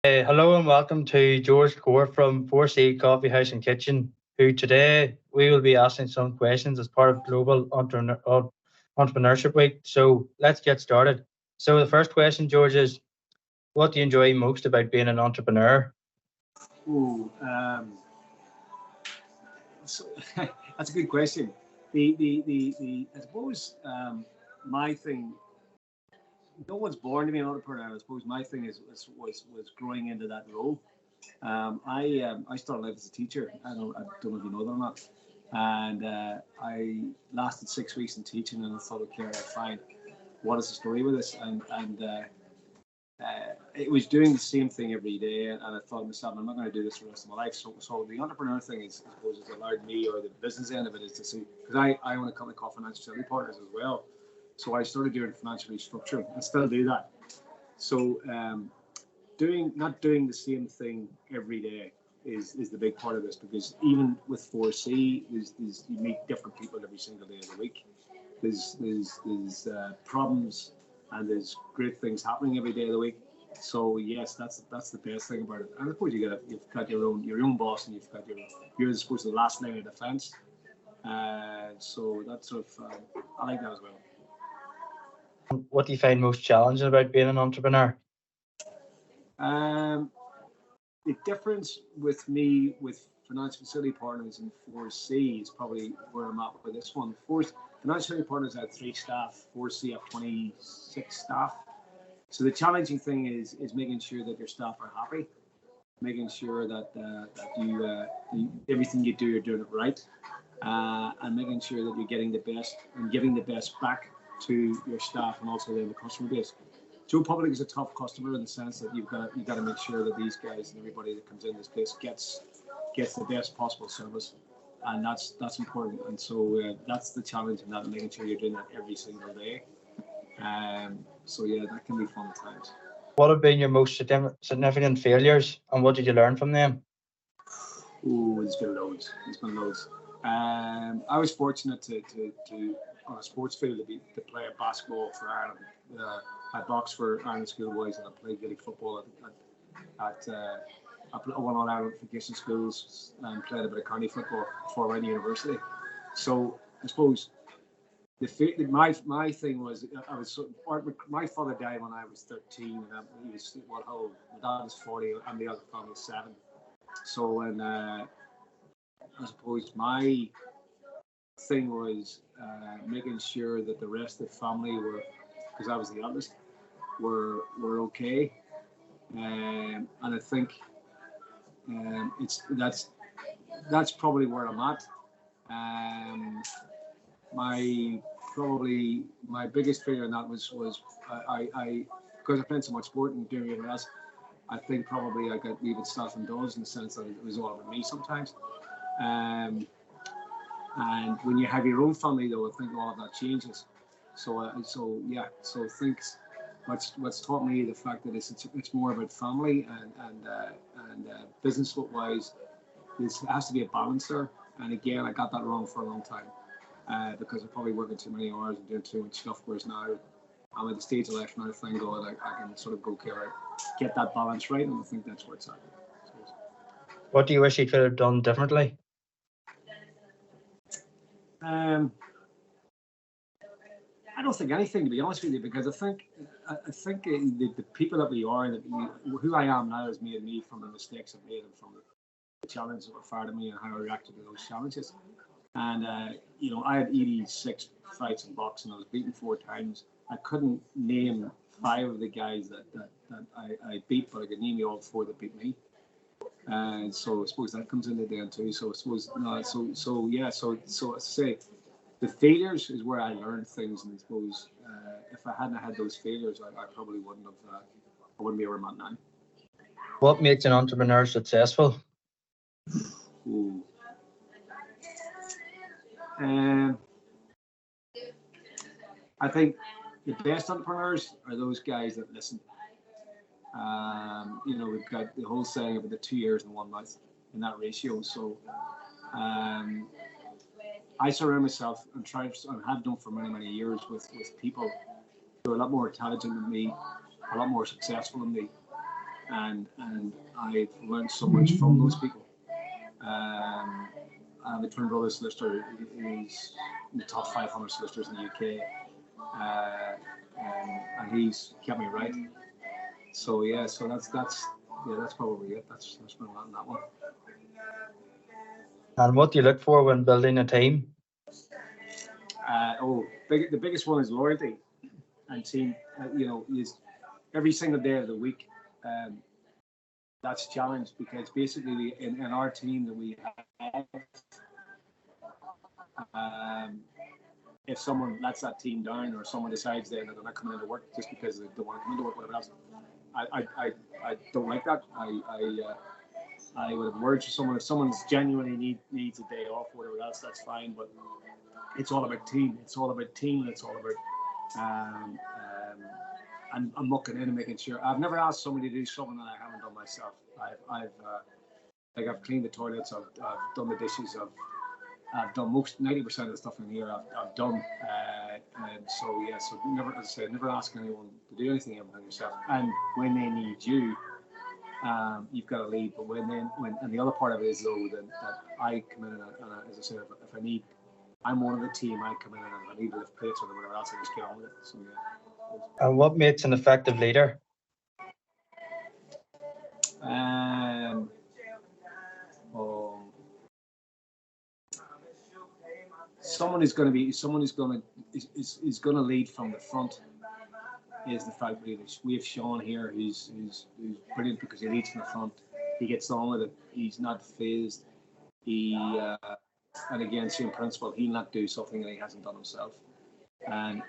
Hello and welcome to George Corr from 4C Coffee House and Kitchen, who today we will be asking some questions as part of Global Entrepreneurship Week. So let's get started. So the first question, George, is what do you enjoy most about being an entrepreneur? Ooh, so, that's a good question. I suppose my thing. No one's born to be an entrepreneur. I suppose my thing was growing into that role. I started life as a teacher. I don't know if you know that or not. And I lasted 6 weeks in teaching, and I thought, okay, right, fine. What is the story with this? And it was doing the same thing every day, and I thought to myself, I'm not going to do this for the rest of my life. So the entrepreneur thing is, I suppose, has allowed me, or the business end of it is to see, because I own a company called Financial Facility Partners as well. So I started doing financial restructuring. I still do that. So not doing the same thing every day is the big part of this, because even with 4C, you meet different people every single day of the week. There's problems, and there's great things happening every day of the week. So yes, that's the best thing about it. And of course you've got your own boss, and you're supposed to the last line of defense. So that's sort of I like that as well. What do you find most challenging about being an entrepreneur? The difference with me with Financial Facility Partners and 4C is probably where I'm at with this one. Financial Facility Partners had 3 staff, 4C have 26 staff. So the challenging thing is making sure that your staff are happy, making sure that you everything you do, you're doing it right, and making sure that you're getting the best and giving the best back to your staff, and also then the customer base. Joe Public is a tough customer in the sense that you've got to make sure that these guys and everybody that comes in this place gets the best possible service, and that's important. And so that's the challenge in that, making sure you're doing that every single day. So yeah, that can be fun at times. What have been your most significant failures, and what did you learn from them? Oh, there's been loads. I was fortunate to on a sports field to play a basketball for Ireland. I boxed for Ireland schoolboys, and I played Gaelic football I won all Ireland vacation schools, and played a bit of county football before I went to university. So I suppose my thing was, my father died when I was 13, and he was what old? My dad was 40, and the other family was 7. So when I suppose my thing was making sure that the rest of the family were, because I was the eldest, were okay, and I think that's probably where I'm at. My biggest failure in that was I because I played so much sport and doing everything else. I think probably I got even self-indulged in the sense that it was all about me sometimes. And when you have your own family, though, I think all of that changes. So things. What's taught me the fact that it's more about family and business wise, there has to be a balance there. And again, I got that wrong for a long time because I'm probably working too many hours and doing too much stuff. Whereas now I'm at the stage of life now, thank God, I can sort of go, okay, right, get that balance right, and I think that's where it's at. What do you wish you could have done differently? I don't think anything, to be honest with you, because I think the people that we are, who I am now, is made me from the mistakes I've made and from the challenges that were fired at me and how I reacted to those challenges. And I had 86 fights in boxing. I was beaten 4 times. I couldn't name 5 of the guys that I beat, but I could name you all 4 that beat me. And so I suppose that comes into there too. So I suppose so as I say, the failures is where I learned things, and I suppose if I hadn't had those failures, I probably wouldn't have. I wouldn't be where I'm at now. What makes an entrepreneur successful? Ooh. I think the best entrepreneurs are those guys that listen. We've got the whole saying about the 2 ears and 1 mouth in that ratio. So I surround myself and have done for many years with people who are a lot more intelligent than me, a lot more successful than me, and I've learned so much from those people. I have a twin brother solicitor. He's in the top 500 solicitors in the UK, and he's kept me right. So yeah, so that's probably it. That's been a lot in that one. And what do you look for when building a team? The biggest one is loyalty and team. Is every single day of the week. That's a challenge because basically in our team that we have, if someone lets that team down or someone decides that they're not coming into work just because they don't want to come into work, whatever else, I don't like that. I would encourage someone, if someone genuinely needs a day off, whatever else, that's fine. But it's all about team. It's all about team. It's all about and I'm looking in and making sure. I've never asked somebody to do something that I haven't done myself. I've cleaned the toilets. I've done the dishes. I've done 90% of the stuff in here. I've done. So never, as I said, never ask anyone to do anything about yourself. And when they need you, you've got to lead. But and the other part of it is though that I come in and as I said, if I'm one of the team. I come in and if I need to lift plates or whatever else, I just get on with it. So yeah. And what makes an effective leader? Someone who's going to lead from the front is the fact that we have Sean here who's brilliant because he leads from the front. He gets on with it. He's not phased. And again, same principle. He'll not do something that he hasn't done himself. And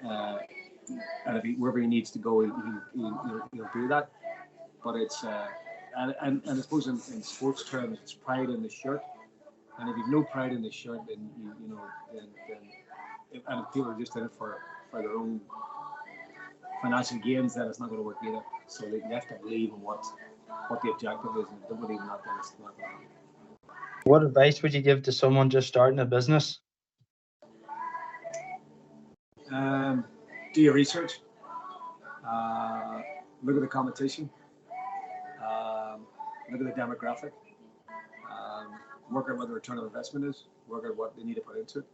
if wherever he needs to go, he'll do that. But it's and I suppose in sports terms, it's pride in the shirt. And if you've no pride in the shirt, then then if people are just in it for their own financial gains, then it's not going to work either. So they have to believe in what the objective is, and if they don't believe in that, then it's not going to work. What advice would you give to someone just starting a business? Do your research. Look at the competition. Look at the demographic. Work out what the return of investment is. Work out what they need to put into it.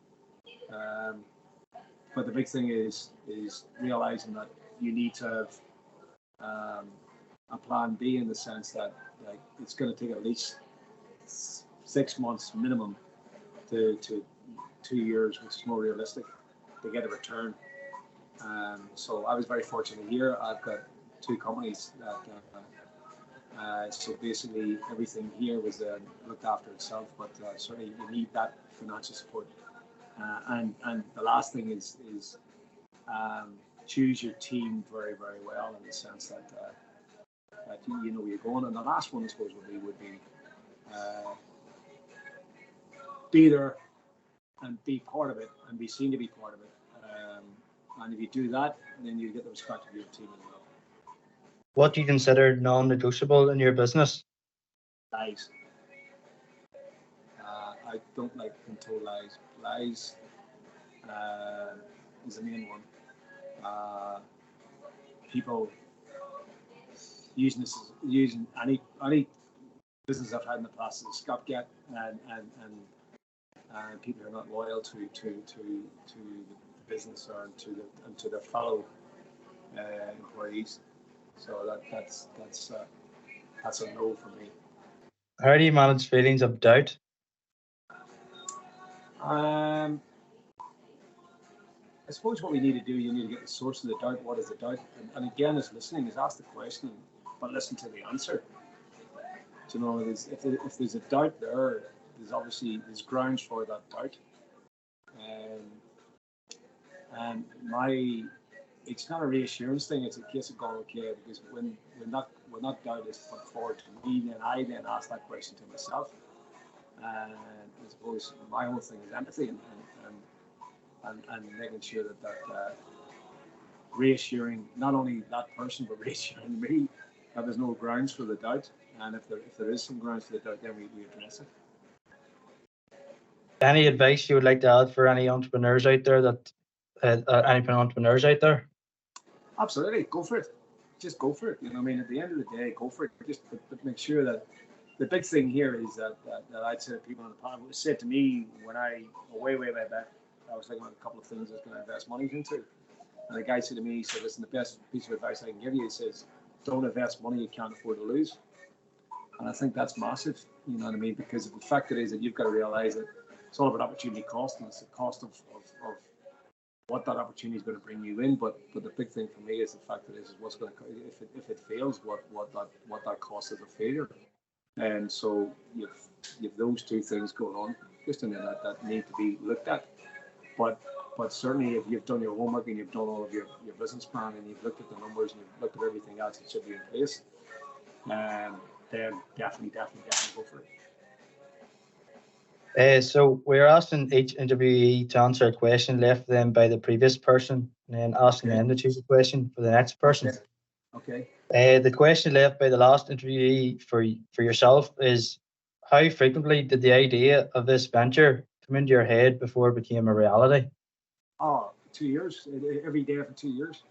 But the big thing is realizing that you need to have a plan B in the sense that it's going to take at least 6 months minimum to 2 years, which is more realistic, to get a return. So I was very fortunate here. I've got 2 companies that so basically everything here was looked after itself, but certainly you need that financial support. And the last thing is choose your team very, very well in the sense that you know where you're going. And the last one, I suppose, would be be there and be part of it and be seen to be part of it. And if you do that, then you get the respect of your team as well. What do you consider non-negotiable in your business? Lies. I don't like untold lies. Lies is the main one. People using any business I've had in the past as a stopgap, and people are not loyal to the business or to their fellow employees. So that's a no for me. How do you manage feelings of doubt? I suppose what we need to do, you need to get the source of the doubt. What is the doubt? And again, is listening, is ask the question, but listen to the answer. You know, if there's a doubt there's grounds for that doubt. And it's not a reassurance thing. It's a case of going, okay, because when that doubt is put forward to me, then I ask that question to myself. And I suppose my whole thing is empathy and making sure that reassuring not only that person but reassuring me that there's no grounds for the doubt, and if there is some grounds for the doubt, then we address it. Any advice you would like to add for any entrepreneurs out there Absolutely, go for it. just go for it. You know what I mean? At the end of the day, go for it. Just but make sure that the big thing here is that I'd say to people on the pod said to me when I way back, I was thinking about a couple of things I was going to invest money into. And the guy said to me, he said, listen, the best piece of advice I can give you, he says, don't invest money you can't afford to lose. And I think that's massive, you know what I mean? Because the fact is that you've got to realize that it's all about opportunity cost, and it's the cost of what that opportunity is going to bring you in. But the big thing for me is the fact that is what's going to, if it fails, what that cost is a failure. And so you've those two things going on, just in there that need to be looked at. But certainly if you've done your homework and you've done all of your business plan and you've looked at the numbers and you've looked at everything else that should be in place, then definitely go for it. So we're asking each interviewee to answer a question left them by the previous person, and then asking them to choose a question for the next person. Okay. The question left by the last interviewee for yourself is, how frequently did the idea of this venture come into your head before it became a reality? 2 years, every day for 2 years.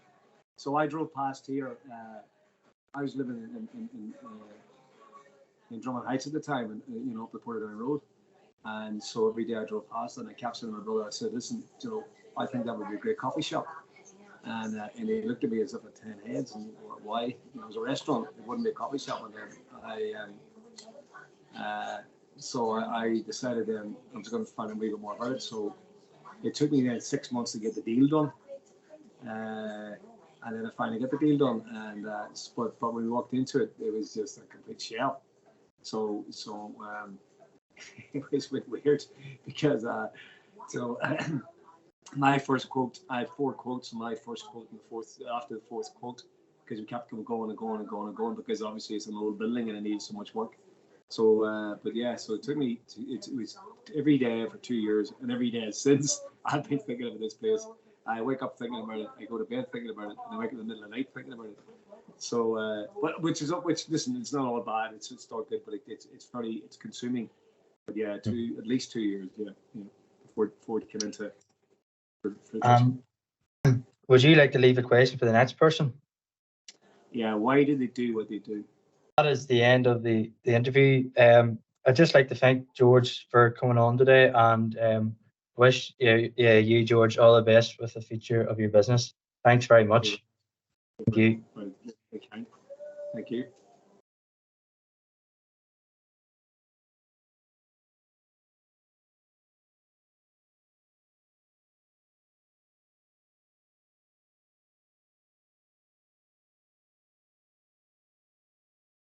So I drove past here. I was living in Drummond Heights at the time, and up the Portadown Road. And so every day I drove past, and I kept saying to my brother, I said, listen, I think that would be a great coffee shop. And he looked at me as if I had 10 heads, and why? It was a restaurant, it wouldn't be a coffee shop. And then so I decided I was going to find a wee bit more about it. So it took me then 6 months to get the deal done. And then I finally got the deal done. And but when we walked into it, it was just a complete shell. So it was a bit weird because my first quote, I had 4 quotes. My first quote and after the fourth quote, because we kept going because obviously it's an old building and it needed so much work. So, but yeah, so it took me. It was every day for 2 years, and every day since I've been thinking about this place. I wake up thinking about it. I go to bed thinking about it, and I wake up in the middle of the night thinking about it. So, but which listen, it's not all bad. It's all good, but it's consuming. But yeah, at least 2 years, before it came into. Would you like to leave a question for the next person? Yeah, why did they do what they do? That is the end of the interview. I'd just like to thank George for coming on today, and wish you, George, all the best with the future of your business. Thanks very much. Thank you. Thank you.